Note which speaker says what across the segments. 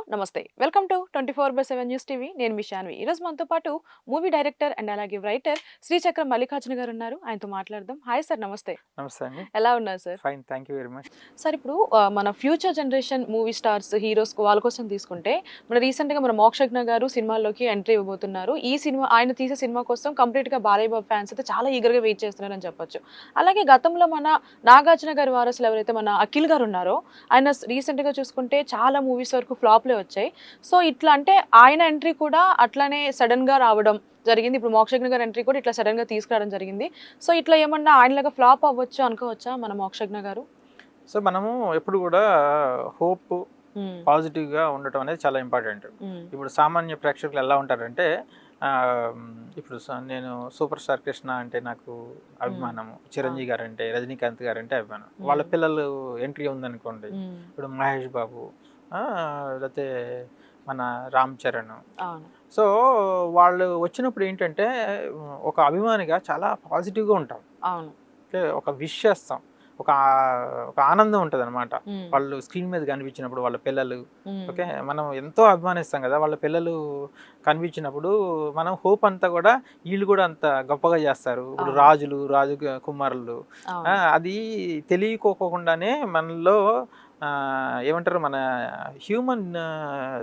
Speaker 1: నమస్తే. Welcome to 24/7 news TV. నేను మీ శాన్వి. ఈరోజు మనతో పాటు మూవీ డైరెక్టర్ అండ్ అలాగే రైటర్ శ్రీచక్రం మల్లికార్జున గారు ఉన్నారు. ఆయనతో మాట్లాడదాం. హాయ్ సార్, నమస్తే.
Speaker 2: నమస్తే అండి.
Speaker 1: ఎలా ఉన్నారు sir?
Speaker 2: Fine. Thank you very much.
Speaker 1: Sir ఇప్పుడు మన future generation movie stars, heroes వాళ్ళ కోసం తీసుకుంటే మన రీసెంట్‌గా మన మోక్షజ్ఞ గారు సినిమాల్లోకి ఎంట్రీ ఇవ్వబోతున్నారు. ఈ సినిమా ఆయన తీసే సినిమా కోసం కంప్లీట్‌గా బాలయ్య బాబు ఫ్యాన్స్ అయితే చాలా ఈగర్‌గా వెయిట్ చేస్తున్నారని చెప్పొచ్చు. అలాగే గతంలో మన నాగార్జున గారి వారసులు ఎవరైతే మన అఖిల్ గారు ఉన్నారో ఆయన రీసెంట్‌గా చూసుకుంటే చాలా మూవీస్ వరకు ఫ్లాప్‌లే వచ్చాయి. సో ఇట్లా అంటే ఆయన ఎంట్రీ కూడా అట్లానే సడన్‌గా రావడం జరిగింది. ఇప్పుడు మోక్షజ్ఞ గారి ఎంట్రీ కూడా ఇట్లా సడన్‌గా తీసుకురావడం జరిగింది. సో ఇట్లా ఏమన్నా ఆయనలాగా ఫ్లాప్ అవ్వచ్చు అనుకోవచ్చా మన మోక్షజ్ఞ గారు?
Speaker 2: సో, మనము ఎప్పుడు కూడా హోప్,
Speaker 1: హ్మ్.
Speaker 2: పాజిటివ్‌గా ఉండటం అనేది చాలా ఇంపార్టెంట్.
Speaker 1: హ్మ్.
Speaker 2: ఇప్పుడు సామాన్య ప్రేక్షకులు ఎలా ఉంటారంటే ఇప్పుడు నేను సూపర్ స్టార్ కృష్ణ అంటే నాకు అభిమానము. చిరంజీవి గారంటే, రజనీకాంత్ గారంటే అభిమానం. వాళ్ళ పిల్లలు ఎంట్రీ ఉందనుకోండి.
Speaker 1: హ్మ్.
Speaker 2: ఇప్పుడు మహేష్ బాబు, లేతే మన రామ్ చరణ్.
Speaker 1: అవును.
Speaker 2: సో, వాళ్ళు వచ్చినప్పుడు ఏంటంటే ఒక అభిమానిగా చాలా పాజిటివ్‌గా ఉంటాం.
Speaker 1: అవును.
Speaker 2: అంటే ఒక విష్ చేస్తాం. ఒక ఒక ఆనందం ఉంటదనమాట.
Speaker 1: హ్మ్.
Speaker 2: వాళ్ళు స్క్రీన్ మీద కనిపించినప్పుడు వాళ్ళ పిల్లలు,
Speaker 1: హ్మ్.
Speaker 2: ఓకే. మనం ఎంతో అభిమానిస్తాం కదా! వాళ్ళ పిల్లలు కనిపించినప్పుడు మనం హోప్ అంతా కూడా వీళ్ళు కూడా అంత గొప్పగా చేస్తారు. ఇప్పుడు
Speaker 1: అవును.
Speaker 2: రాజులు, కుమారులు,
Speaker 1: అవును.
Speaker 2: అది తెలియకోకుండానే మనలో ఏమంటారు మన హ్యూమన్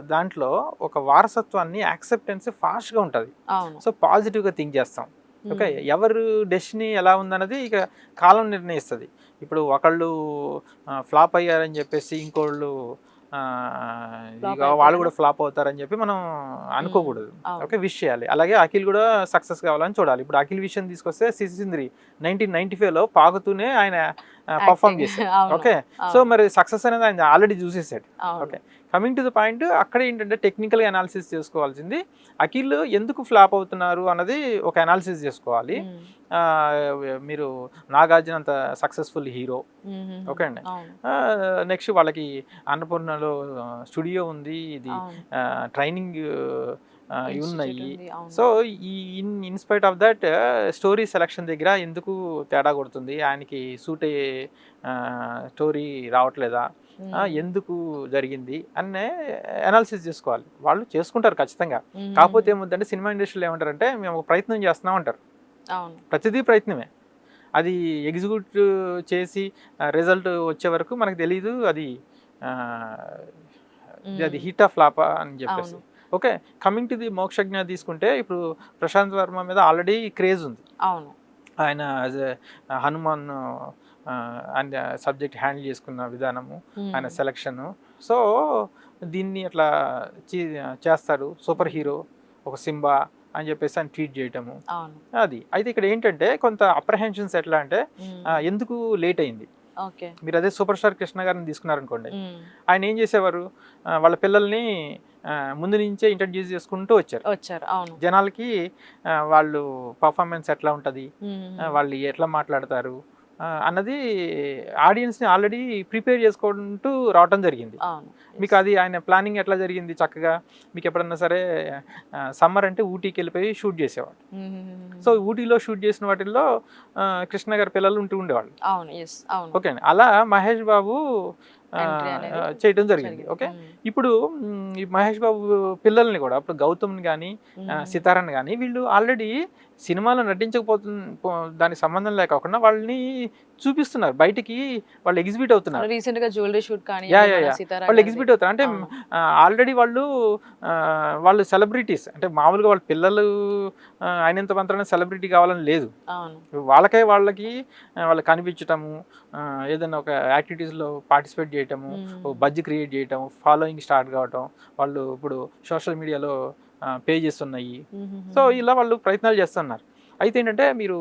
Speaker 2: దాంట్లో ఒక వారసత్వాన్ని యాక్సెప్టెన్స్ ఫాస్ట్‌గా ఉంటది.
Speaker 1: అవును.
Speaker 2: సో, పాజిటివ్‌గా థింక్ చేస్తాం. ఓకే.
Speaker 1: హ్మ్.
Speaker 2: ఎవరు డెస్టినీ ఎలా ఉందన్నది ఇక కాలం నిర్ణయిస్తది. ఇప్పుడు ఒకళ్ళు ఫ్లాప్ అయ్యారని చెప్పేసి ఇంకోళ్ళు ఇక
Speaker 1: ఫ్లాప్
Speaker 2: వాళ్ళు
Speaker 1: అయిపోయారా?
Speaker 2: కూడా ఫ్లాప్ అవుతారని చెప్పి మనం
Speaker 1: హ్మ్.
Speaker 2: అనుకోకూడదు.
Speaker 1: అవును.
Speaker 2: ఓకే. విష్ చేయాలి. అలాగే అఖిల్ కూడా సక్సెస్ కావాలని చూడాలి. ఇప్పుడు అఖిల్ విషయం తీసుకొస్తే 'సిసింద్రి' 1995లో పాకుతూనే ఆయన పర్ఫార్మ్
Speaker 1: యాక్టింగ్.
Speaker 2: చేశాడు.
Speaker 1: అవును.
Speaker 2: ఓకే. సో,
Speaker 1: అవును.
Speaker 2: మరి సక్సెస్ అనేది ఆయన ఆల్రెడీ చూసేసాడు.
Speaker 1: అవును.
Speaker 2: Okay. Coming to the point, అక్కడ ఏంటంటే టెక్నికల్‌గా అనాలిసిస్ చేసుకోవాల్సింది అఖిల్ ఎందుకు ఫ్లాప్ అవుతున్నారు అన్నది ఒక అనాలిసిస్ చేసుకోవాలి.
Speaker 1: హ్మ్.
Speaker 2: మీరు 'నాగార్జున' అంత సక్సెస్‌ఫుల్ హీరో.
Speaker 1: హుహుహు.
Speaker 2: ఓకే అండి.
Speaker 1: అవును.
Speaker 2: నెక్స్ట్ వాళ్ళకి అన్నపూర్ణలో స్టూడియో ఉంది. ఇది
Speaker 1: అవును.
Speaker 2: ట్రైనింగ్
Speaker 1: ఇన్‌స్టిట్యూట్
Speaker 2: ఉన్నాయి.
Speaker 1: ఉంది. అవును.
Speaker 2: సో, ఈ in spite of that story selection దగ్గర ఎందుకు తేడా కొడుతుంది? ఆయనకి సూట్ అయ్యే స్టోరీ రావట్లేదా?
Speaker 1: హ్మ్.
Speaker 2: ఎందుకు జరిగింది? అనే అనాలిసిస్ చేసుకోవాలి. వాళ్ళు చేసుకుంటారు ఖచ్చితంగా. కాకపోతే
Speaker 1: హుహుహు.
Speaker 2: ఏముందంటే సినిమా ఇండస్ట్రీలో ఏమంటారంటే మేము ఒక ప్రయత్నం చేస్తున్నాం అంటారు.
Speaker 1: అవును.
Speaker 2: ప్రతిదీ ప్రయత్నమే. అది ఎగ్జిక్యూట్ చేసి రిజల్ట్ వచ్చే వరకు మనకు తెలీదు అది ఆహ్, అది
Speaker 1: హ్మ్.
Speaker 2: హిట్టా ఫ్లాపా అని చెప్పేసి.
Speaker 1: అవును.
Speaker 2: Okay. Coming to the 'Mokshagna' తీసుకుంటే ఇప్పుడు ప్రశాంత్ వర్మ మీద ఆల్రెడీ క్రేజ్ ఉంది.
Speaker 1: అవును.
Speaker 2: ఆయన as a Hanuman and subject handle చేసుకున్న విధానము, ఆయన
Speaker 1: హ్మ్.
Speaker 2: సెలక్షను. సో, దీన్ని అట్లా చే చేస్తాడు. సూపర్ హీరో, ఒక 'సింబా' అని చెప్పేసి ఆయన ట్వీట్ చేయటము.
Speaker 1: అవును.
Speaker 2: అది. అయితే ఇక్కడ ఏంటంటే కొంత అప్రహెన్షన్స్ ఎట్లా అంటే
Speaker 1: హ్మ్.
Speaker 2: ఎందుకు లేట్ అయింది?
Speaker 1: ఓకే.
Speaker 2: మీరు అదే 'సూపర్ స్టార్ కృష్ణ' గారిని తీసుకున్నారనుకోండి.
Speaker 1: హ్మ్.
Speaker 2: ఆయన ఏం చేసేవారు? వాళ్ళ పిల్లల్ని ముందు నుంచే ఇంట్రడ్యూస్ చేసుకుంటూ వచ్చారు.
Speaker 1: వచ్చారు. అవును.
Speaker 2: జనాలకి వాళ్ళు పర్ఫార్మెన్స్ ఎట్లా ఉంటది?
Speaker 1: హుహుహు.
Speaker 2: వాళ్ళు ఎట్లా మాట్లాడతారు? అన్నది ఆడియన్స్‌ని ఆల్రెడీ ప్రిపేర్ చేసుకుంటూ రావటం జరిగింది.
Speaker 1: అవును.
Speaker 2: మీకు
Speaker 1: యెస్.
Speaker 2: అది ఆయన ప్లానింగ్ ఎట్లా జరిగింది చక్కగా? మీకెప్పుడన్నా సరే సమ్మర్ అంటే ఊటీకెళ్ళిపోయి షూట్ చేసేవాడు. సో,
Speaker 1: హుహుహుహుహు.
Speaker 2: ఊటీలో షూట్ చేసిన వాటిల్లో కృష్ణ గారి పిల్లలు ఉంటూ ఉండేవాళ్ళు.
Speaker 1: అవును. యెస్. అవును.
Speaker 2: ఓకే అండి. అలా మహేష్ బాబు
Speaker 1: ఎంట్రీ అనేది
Speaker 2: చేయటం జరిగింది.
Speaker 1: జరిగింది.
Speaker 2: ఓకే.
Speaker 1: హ్మ్.
Speaker 2: ఇప్పుడు ఈ మహేష్ బాబు పిల్లల్ని కూడా ఇప్పుడు గౌతమ్‌ని గాని,
Speaker 1: హుహుహు.
Speaker 2: సితారని గాని వీళ్ళు ఆల్రెడీ సినిమాలో దానికి సంబంధం లేకోకుండా వాళ్ళని చూపిస్తున్నారు. బయటికి వాళ్ళు ఎగ్జిబిట్ అవుతున్నారు.
Speaker 1: రీసెంట్‌గా జ్యువెల్లరీ షూట్
Speaker 2: యాహ్!
Speaker 1: కానియండి,
Speaker 2: యాహ్!
Speaker 1: మన
Speaker 2: యాహ్!
Speaker 1: 'సితార'
Speaker 2: వాళ్ళు
Speaker 1: గారిది.
Speaker 2: ఎగ్జిబిట్ అవుతారు. అంటే
Speaker 1: అవును.
Speaker 2: ఆల్రెడీ వాళ్ళు సెలబ్రిటీస్. అంటే మామూలుగా వాళ్ళ పిల్లలు అయినంత మాత్రాన సెలబ్రిటీ కావాలని లేదు.
Speaker 1: అవును.
Speaker 2: వాళ్ళకి వాళ్ళు కనిపించటము, ఏదైనా ఒక యాక్టివిటీస్‌లో పార్టిసిపేట్ చేయటము, ఓ
Speaker 1: హ్మ్.
Speaker 2: బజ్ క్రియేట్ చేయటం, ఫాలోయింగ్ స్టార్ట్ కావటం, వాళ్ళు ఇప్పుడు సోషల్ మీడియాలో పేజెస్ ఉన్నాయి. సో,
Speaker 1: హుహుహుహు.
Speaker 2: ఇలా వాళ్ళు ప్రయత్నాలు చేస్తున్నారు. అయితే ఏంటంటే మీరు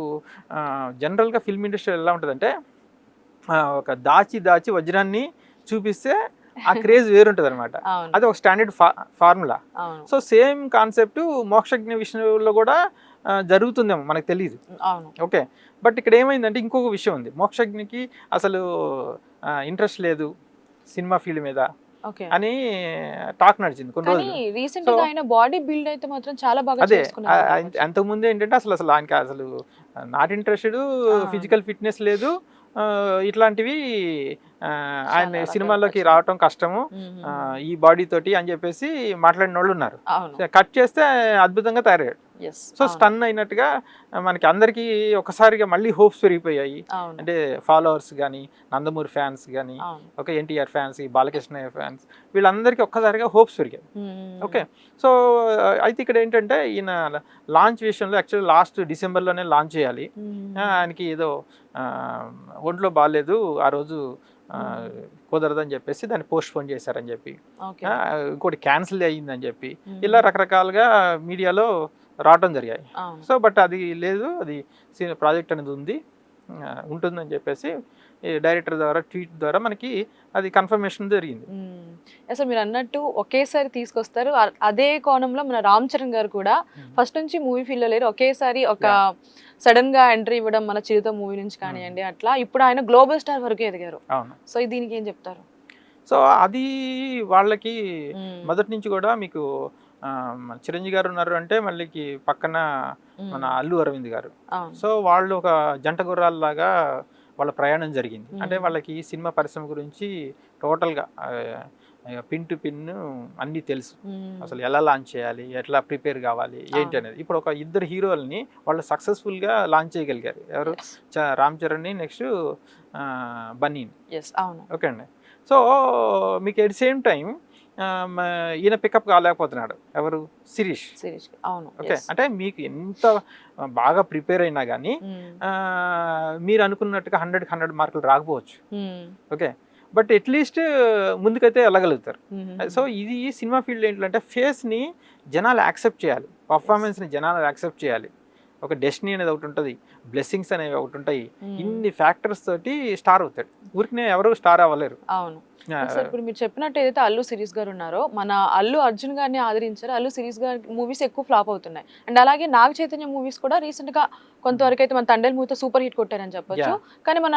Speaker 2: జనరల్‌గా ఫిల్మ్ ఇండస్ట్రీ ఎలా ఉంటదంటే ఒక దాచి దాచి వజ్రాన్ని చూపిస్తే ఆ క్రేజ్ వేరుంటదనమాట.
Speaker 1: అవును.
Speaker 2: అది ఒక స్టాండర్డ్ ఫార్ములా.
Speaker 1: అవును.
Speaker 2: సో, సేమ్ కాన్సెప్ట్ 'మోక్షజ్ఞ' విషయంలో కూడా జరుగుతుందేమో మనకు తెలీదు.
Speaker 1: హ్మ్. అవును.
Speaker 2: ఓకే. బట్ ఇక్కడ ఏమైందంటే ఇంకొక విషయం ఉంది. 'మోక్షజ్ఞ'కి అసలు ఇంట్రెస్ట్ లేదు సినిమా ఫీల్డ్ మీద
Speaker 1: ఓకే.
Speaker 2: అని టాక్ నడిచింది కొన్ని
Speaker 1: కానీ
Speaker 2: రోజులు. సో,
Speaker 1: రీసెంట్‌గా ఆయన బాడీ బిల్డ్ అయితే మాత్రం చాలా బాగా
Speaker 2: అదే
Speaker 1: చేసుకున్నారని చెప్పొచ్చు.
Speaker 2: అంతకుముందు ఏంటంటే అసలు ఆయనకి అసలు నాట్ ఇంట్రెస్టెడ్,
Speaker 1: ఆ!
Speaker 2: ఫిజికల్ ఫిట్‌నెస్ లేదు. ఇట్లాంటివి ఆయన
Speaker 1: చాలా
Speaker 2: సినిమాల్లోకి
Speaker 1: రకాలుగా
Speaker 2: రావటం కష్టము, ఈ బాడీ తోటి అని చెప్పేసి మాట్లాడిన వాళ్ళు ఉన్నారు.
Speaker 1: అవును.
Speaker 2: కట్ చేస్తే అద్భుతంగా తయారయ్యాడు.
Speaker 1: Yes.
Speaker 2: సో
Speaker 1: అవును.
Speaker 2: స్టన్ అయినట్టుగా మనకి అందరికీ ఒకసారిగా మళ్ళీ హోప్స్ పెరిగిపోయాయి.
Speaker 1: అవును.
Speaker 2: అంటే ఫాలోవర్స్ కానీ, నందమూరి ఫ్యాన్స్ కానీ,
Speaker 1: అవును.
Speaker 2: ఓకే, ఎన్టీఆర్ ఫ్యాన్స్, ఈ బాలకృష్ణ ఫ్యాన్స్, వీళ్ళందరికీ ఒక్కసారిగా హోప్స్ పెరిగాయి. ఓకే, సో అయితే ఇక్కడ ఏంటంటే ఈయన లాంచ్ విషయంలో యాక్చువల్లీ లాస్ట్ డిసెంబర్లోనే లాంచ్ చేయాలి. ఆయనకి ఏదో ఒంట్లో బాగాలేదు ఆ రోజు, కుదరదని చెప్పేసి దాన్ని పోస్ట్ పోన్ చేశారని చెప్పి,
Speaker 1: ఓకే.
Speaker 2: ఇంకోటి క్యాన్సిల్ అయ్యిందని చెప్పి, ఇలా రకరకాలుగా మీడియాలో రావటం జరిగాయి.
Speaker 1: అవును.
Speaker 2: సో బట్ అది లేదు, అది ప్రాజెక్ట్ అనేది ఉంది, ఉంటుందని చెప్పేసి డైరెక్టర్ ద్వారా ట్వీట్ ద్వారా మనకి అది కన్ఫర్మేషన్ జరిగింది.
Speaker 1: అసలు మీరు అన్నట్టు ఒకేసారి తీసుకొస్తారు. అదే కోణంలో మన రామ్ చరణ్ గారు కూడా ఫస్ట్ నుంచి మూవీ ఫీల్డ్ లో లేరు, ఒకేసారి ఒక సడన్ గా ఎంట్రీ ఇవ్వడం మన చిరుత మూవీ నుంచి కానివ్వండి, అట్లా ఇప్పుడు ఆయన గ్లోబల్ స్టార్ వరకు ఎదిగారు.
Speaker 2: అవును.
Speaker 1: సో దీనికి ఏం చెప్తారు?
Speaker 2: సో అది వాళ్ళకి మొదటి నుంచి కూడా మీకు చిరంజీవి గారు ఉన్నారు అంటే మళ్ళీ పక్కన మన అల్లు అరవింద్ గారు. సో వాళ్ళు ఒక జంట గుర్రాల్లాగా వాళ్ళ ప్రయాణం జరిగింది. అంటే వాళ్ళకి సినిమా పరిశ్రమ గురించి టోటల్గా పిన్ టు పిన్ అన్నీ తెలుసు. అసలు ఎలా లాంచ్ చేయాలి, ఎట్లా ప్రిపేర్ కావాలి, ఏంటి అనేది. ఇప్పుడు ఒక ఇద్దరు హీరోల్ని వాళ్ళు సక్సెస్ఫుల్గా లాంచ్ చేయగలిగారు. ఎవరు? రామ్ చరణ్, నెక్స్ట్ బన్నీ. ఓకే అండి. సో మీకు ఎట్ సేమ్ టైం ఈయన పికప్ కాలేకపోతున్నాడు. ఎవరు? శిరీష్.
Speaker 1: అవును.
Speaker 2: ఓకే, అంటే మీకు ఎంత బాగా ప్రిపేర్ అయినా కానీ మీరు అనుకున్నట్టుగా 100కి 100 మార్కులు రాకపోవచ్చు. ఓకే, బట్ అట్లీస్ట్ ముందుకైతే వెళ్ళగలుగుతారు. సో ఇది సినిమా ఫీల్డ్ ఏంటంటే ఫేస్ని జనాలు యాక్సెప్ట్ చేయాలి, పర్ఫార్మెన్స్ని జనాలు యాక్సెప్ట్ చేయాలి. ఒక డెస్టినీ అనేది ఒకటి ఉంటుంది, బ్లెస్సింగ్స్ అనేవి ఒకటి ఉంటాయి. ఇన్ని ఫ్యాక్టర్స్ తోటి స్టార్ అవుతాడు. ఊరికనే ఎవరు స్టార్ అవ్వలేరు.
Speaker 1: అవును. ఇప్పుడు మీరు చెప్పినట్టు ఏదైతే అల్లు సిరీస్ గారు ఉన్నారో, మన అల్లు అర్జున్ గారిని ఆదరించారు, అల్లు సిరీస్ గారి మూవీస్ ఎక్కువ ఫ్లాప్ అవుతున్నాయి. అండ్ అలాగే నాగ చైతన్య మూవీస్ కూడా రీసెంట్ గా కొంతవరకు అయితే మన తండ్రి మూవీతో సూపర్ హిట్ కొట్టారని చెప్పొచ్చు. కానీ మన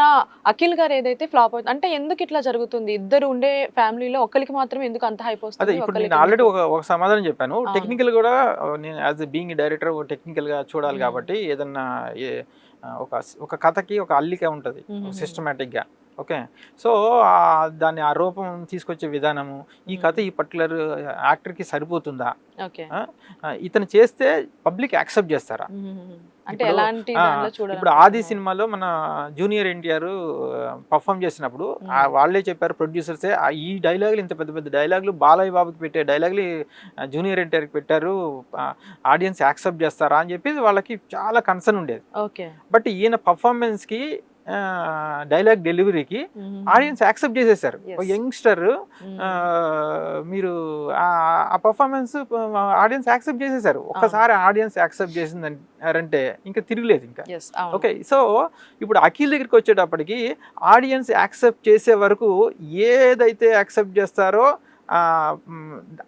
Speaker 1: అఖిల్ గారు ఏదైతే ఫ్లాప్ అవుతుంది అంటే ఎందుకు ఇట్లా జరుగుతుంది? ఇద్దరు ఉండే ఫ్యామిలీలో ఒక్కరికి మాత్రం ఎందుకు అంత హైప్ వస్తుంది?
Speaker 2: అదే ఇప్పుడు నేను ఆల్రెడీ ఒక సమాధానం చెప్పాను. టెక్నికల్ కూడా నేను యాజ్ బీయింగ్ డైరెక్టర్ టెక్నికల్ గా చూడాలి కాబట్టి ఏదన్నా ఒక కథకి ఒక అల్లిక ఉంటుంది సిస్టమేటిక్ గా. ఓకే, సో దాన్ని ఆ రూపం తీసుకొచ్చే విధానము, ఈ కథ ఈ పర్టికులర్ యాక్టర్కి సరిపోతుందా, ఇతను చేస్తే పబ్లిక్ యాక్సెప్ట్ చేస్తారా? ఇప్పుడు ఆది సినిమాలో మన జూనియర్ ఎన్టీఆర్ పర్ఫామ్ చేసినప్పుడు వాళ్ళే చెప్పారు, ప్రొడ్యూసర్సే, ఈ డైలాగులు ఇంత పెద్ద పెద్ద డైలాగులు బాలయ్య బాబుకి పెట్టే డైలాగులు జూనియర్ ఎన్టీఆర్కి పెట్టారు, ఆడియన్స్ యాక్సెప్ట్ చేస్తారా అని చెప్పి వాళ్ళకి చాలా కన్సర్న్ ఉండేది. బట్ ఈయన పర్ఫార్మెన్స్కి డైలాగ్ డెలివరీకి ఆడియన్స్ యాక్సెప్ట్ చేసేసారు. యంగ్స్టర్ మీరు ఆ పర్ఫార్మెన్స్ ఆడియన్స్ యాక్సెప్ట్ చేసేసారు. ఒక్కసారి ఆడియన్స్ యాక్సెప్ట్ చేసిందంటే ఇంకా తిరగలేదు ఇంకా. ఓకే, సో ఇప్పుడు అఖిల్ దగ్గరికి వచ్చేటప్పటికి ఆడియన్స్ యాక్సెప్ట్ చేసే వరకు ఏదైతే యాక్సెప్ట్ చేస్తారో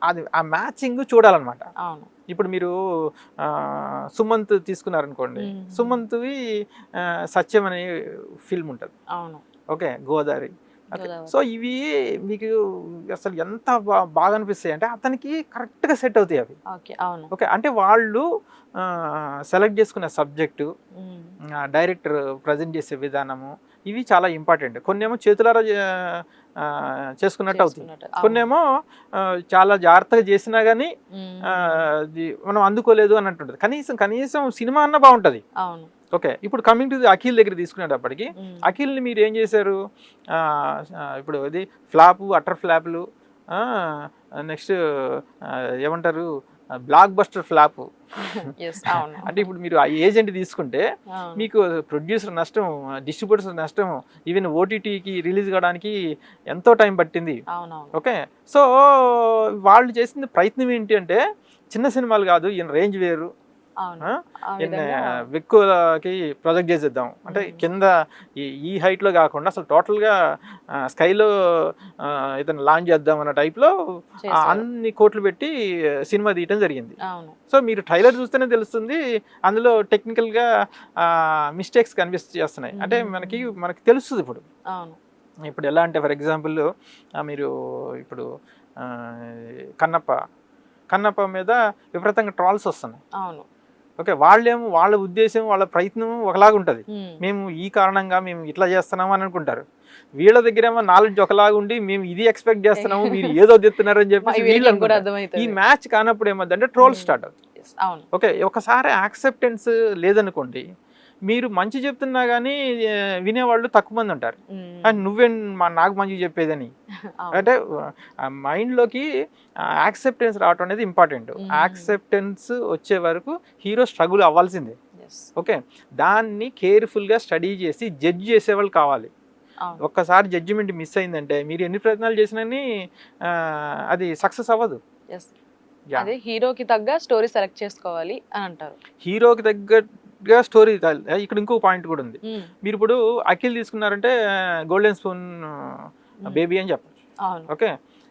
Speaker 2: అది ఆ మ్యాచింగ్ చూడాలన్నమాట. ఇప్పుడు మీరు సుమంత్ తీసుకున్నారనుకోండి, సుమంత్వి సత్యం అనే ఫిల్మ్ ఉంటుంది. ఓకే, గోదావరి. సో ఇవి మీకు అసలు ఎంత బాగా అనిపిస్తాయి అంటే అతనికి కరెక్ట్గా సెట్ అవుతాయి అవి. ఓకే, అంటే వాళ్ళు సెలెక్ట్ చేసుకునే సబ్జెక్టు, డైరెక్టర్ ప్రజెంట్ చేసే విధానము, ఇవి చాలా ఇంపార్టెంట్. కొన్నేమో చేతులారా చేసుకున్నట్టు అవుతుంది, కొన్నేమో చాలా జాగ్రత్తగా చేసినా కానీ మనం అందుకోలేదు అన్నట్టు ఉంటుంది. కనీసం సినిమా అన్న బాగుంటుంది. ఓకే, ఇప్పుడు కమింగ్ టు ది అఖిల్ దగ్గర తీసుకునేటప్పటికి అఖిల్ని మీరు ఏం చేశారు? ఇప్పుడు ఇది ఫ్లాపు, అటర్ ఫ్లాప్లు, నెక్స్ట్ ఏమంటారు, బ్లాక్ బస్టర్ ఫ్లాప్. అంటే ఇప్పుడు మీరు ఆ ఏజెంట్ తీసుకుంటే మీకు ప్రొడ్యూసర్ నష్టం, డిస్ట్రిబ్యూటర్ నష్టం, ఈవెన్ ఓటీటీకి రిలీజ్ కావడానికి ఎంతో టైం పట్టింది. ఓకే, సో వాళ్ళు చేసిన ప్రయత్నం ఏంటి అంటే చిన్న సినిమాలు కాదు, ఈయన రేంజ్ వేరు, ఎక్కువకి ప్రొజెక్ట్ చేసేద్దాం అంటే కింద ఈ హైట్లో కాకుండా అసలు టోటల్గా స్కైలో ఇతను లాంచ్ చేద్దాం అన్న టైప్లో అన్ని కోట్లు పెట్టి సినిమా తీయటం జరిగింది. సో మీరు ట్రైలర్ చూస్తేనే తెలుస్తుంది అందులో టెక్నికల్గా మిస్టేక్స్ కనిపిస్తున్నాయి. అంటే మనకి తెలుస్తుంది. ఇప్పుడు ఎలా అంటే ఫర్ ఎగ్జాంపుల్ మీరు ఇప్పుడు కన్నప్ప మీద విపరీతంగా ట్రాల్స్ వస్తున్నాయి. ఓకే, వాళ్ళేమో వాళ్ళ ఉద్దేశం వాళ్ళ ప్రయత్నం ఒకలాగా ఉంటుంది, మేము ఈ కారణంగా మేము ఇట్లా చేస్తున్నాము అని అనుకుంటారు. వీళ్ళ దగ్గర ఏమో నాలెడ్జ్ ఒకలాగా ఉండి మేము ఇది ఎక్స్పెక్ట్ చేస్తున్నాము మీరు ఏదో చెప్తున్నారు అని చెప్పేసి వీళ్ళు అనుకుంటారు. ఈ మ్యాచ్ కానప్పుడు ఏమవుతుందంటే ట్రోల్ స్టార్ట్ అవుతుంది. ఓకే, ఒకసారి యాక్సెప్టెన్స్ లేదనుకోండి, మీరు మంచి చెప్తున్నా కానీ వినేవాళ్ళు తక్కువ మంది ఉంటారు. అండ్ నువ్వే నాకు మంచి చెప్పేదని అంటే మైండ్లోకి యాక్సెప్టెన్స్ రావటం అనేది ఇంపార్టెంట్. యాక్సెప్టెన్స్ వచ్చే వరకు హీరో స్ట్రగుల్ అవ్వాల్సిందే. ఓకే, దాన్ని కేర్ఫుల్గా స్టడీ చేసి జడ్జ్ చేసేవాళ్ళు కావాలి. ఒక్కసారి జడ్జిమెంట్ మిస్ అయిందంటే మీరు ఎన్ని ప్రయత్నాలు చేసినా అది సక్సెస్ అవ్వదు.
Speaker 1: అదే హీరోకి తగ్గ స్టోరీ సెలెక్ట్ చేసుకోవాలి అని అంటారు.
Speaker 2: హీరోకి తగ్గ స్టోరీ. ఇక్కడ ఇంకో పాయింట్ కూడా ఉంది. మీరు ఇప్పుడు అఖిల్ తీసుకున్నారంటే గోల్డెన్ స్పూన్ బేబీ అని చెప్పచ్చు. ఓకే,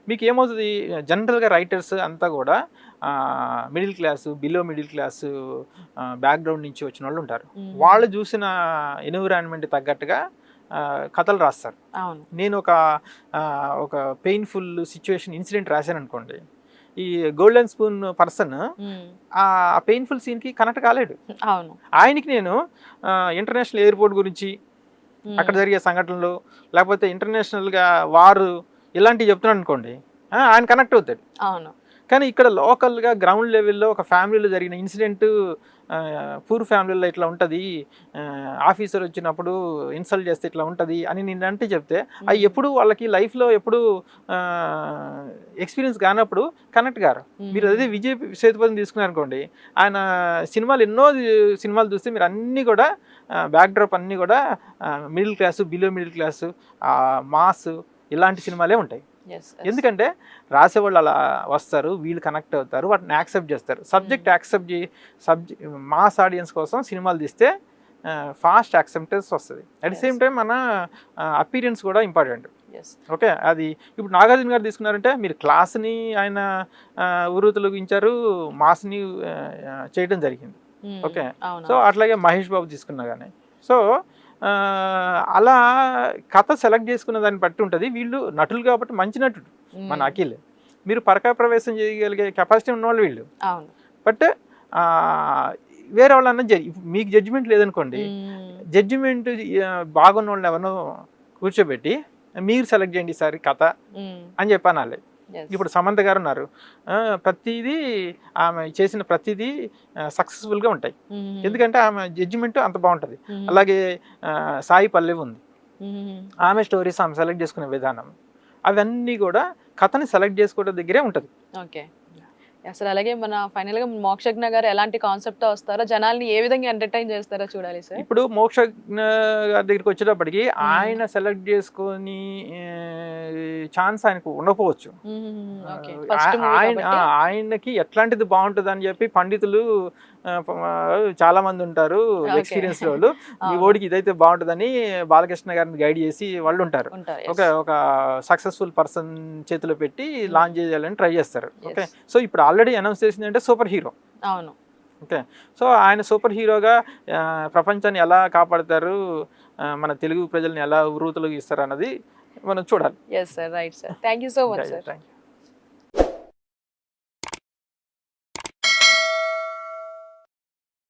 Speaker 2: మీకు ఏమవుతుంది, జనరల్గా రైటర్స్ అంతా కూడా middle class, below middle class background నుంచి వచ్చిన వాళ్ళు ఉంటారు. వాళ్ళు చూసిన ఎన్విరాన్మెంట్ తగ్గట్టుగా కథలు రాస్తారు. నేను ఒక పెయిన్ఫుల్ సిచ్యువేషన్ ఇన్సిడెంట్ రాశాను అనుకోండి, ఈ గోల్డెన్ స్పూన్ పర్సన్ ఆ పెయిన్ఫుల్ సీన్కి కనెక్ట్ కాలేడు. ఆయనకి నేను ఇంటర్నేషనల్ ఎయిర్పోర్ట్ గురించి, అక్కడ జరిగే సంఘటనలు, లేకపోతే ఇంటర్నేషనల్గా వారు ఇలాంటివి చెప్తున్నాను అనుకోండి, ఆయన కనెక్ట్ అవుతాడు. కానీ ఇక్కడ లోకల్గా గ్రౌండ్ లెవెల్లో ఒక ఫ్యామిలీలో జరిగిన ఇన్సిడెంట్, పూర్ ఫ్యామిలీలో ఇట్లా ఉంటుంది, ఆఫీసర్ వచ్చినప్పుడు ఇన్సల్ట్ చేస్తే ఇట్లా ఉంటుంది అని నేను అంటే చెప్తే అవి ఎప్పుడు వాళ్ళకి లైఫ్లో ఎప్పుడు ఎక్స్పీరియన్స్ కానప్పుడు కనెక్ట్ గారు. మీరు అదే విజయ్ సేతుపతిని తీసుకున్నారనుకోండి, ఆయన సినిమాలు ఎన్నో సినిమాలు చూస్తే మీరు అన్నీ కూడా బ్యాక్డ్రాప్ అన్నీ కూడా middle class, below middle class, mass ఇలాంటి సినిమాలే ఉంటాయి. ఎందుకంటే రాసేవాళ్ళు అలా వస్తారు, వీళ్ళు కనెక్ట్ అవుతారు, వాటిని యాక్సెప్ట్ చేస్తారు. సబ్జెక్ట్ యాక్సెప్ట్ మాస్ ఆడియన్స్ కోసం సినిమాలు తీస్తే ఫాస్ట్ యాక్సెప్టెన్స్ వస్తుంది. అట్ ది సేమ్ టైం మన అపీరియన్స్ కూడా ఇంపార్టెంట్. ఓకే, అది ఇప్పుడు నాగార్జున గారు తీసుకున్నారంటే మీరు క్లాస్ని ఆయన ఉరుతొలగించారు, మాస్ని చేయడం జరిగింది. ఓకే, సో అట్లాగే మహేష్ బాబు తీసుకున్నా కానీ, సో అలా కథ సెలెక్ట్ చేసుకున్న దాన్ని బట్టి ఉంటుంది. వీళ్ళు నటులు కాబట్టి మంచి నటుడు మన అఖిల్, మీరు పరకా ప్రవేశం చేయగలిగే కెపాసిటీ ఉన్నవాళ్ళు వీళ్ళు. బట్ వేరే వాళ్ళన్నా మీకు జడ్జిమెంట్ లేదనుకోండి, జడ్జిమెంట్ బాగున్న వాళ్ళని ఎవరినో కూర్చోబెట్టి మీరు సెలెక్ట్ చేయండి ఈసారి కథ అని చెప్పానాలి. ఇప్పుడు సమంత గారు ఉన్నారు, ప్రతిదీ ఆమె చేసిన ప్రతిదీ సక్సెస్ఫుల్గా ఉంటాయి, ఎందుకంటే ఆమె జడ్జిమెంట్ అంత బాగుంటుంది. అలాగే సాయి పల్లవి ఉంది, ఆమె స్టోరీస్ ఆమె సెలెక్ట్ చేసుకునే విధానం అవన్నీ కూడా కథని సెలెక్ట్ చేసుకోవడం దగ్గరే ఉంటుంది.
Speaker 1: ఓకే, అసలు అలాగే మన ఫైనల్గా మోక్షజ్ఞ గారు ఎలాంటి కాన్సెప్ట్తో వస్తారో, జనాల్ని ఏ విధంగా ఎంటర్టైన్ చేస్తారో చూడాలి సార్.
Speaker 2: ఇప్పుడు మోక్షజ్ఞ గారి దగ్గరికి వచ్చేటప్పటికి ఆయన సెలెక్ట్ చేసుకొని ఛాన్స్ ఆయనకు ఉండకపోవచ్చు. ఆయనకి ఎట్లాంటిది బాగుంటుంది అని చెప్పి పండితులు చాలా మంది ఉంటారు, ఎక్స్పీరియన్స్ వాళ్ళు, మీ ఓడికి ఇదైతే బాగుంటుందని బాలకృష్ణ గారిని గైడ్ చేసి వాళ్ళు ఉంటారు. ఒక సక్సెస్ఫుల్ పర్సన్ చేతిలో పెట్టి లాంచ్ చేయాలని ట్రై చేస్తారు. ఓకే, సో ఇప్పుడు ఆల్రెడీ అనౌన్స్ చేసింది అంటే సూపర్ హీరో.
Speaker 1: అవును.
Speaker 2: ఓకే, సో ఆయన సూపర్ హీరోగా ప్రపంచాన్ని ఎలా కాపాడతారు, మన తెలుగు ప్రజల్ని ఎలా ఉరుతలు ఇస్తారు అన్నది మనం చూడాలి.
Speaker 1: Yes sir, right sir, thank you so much sir.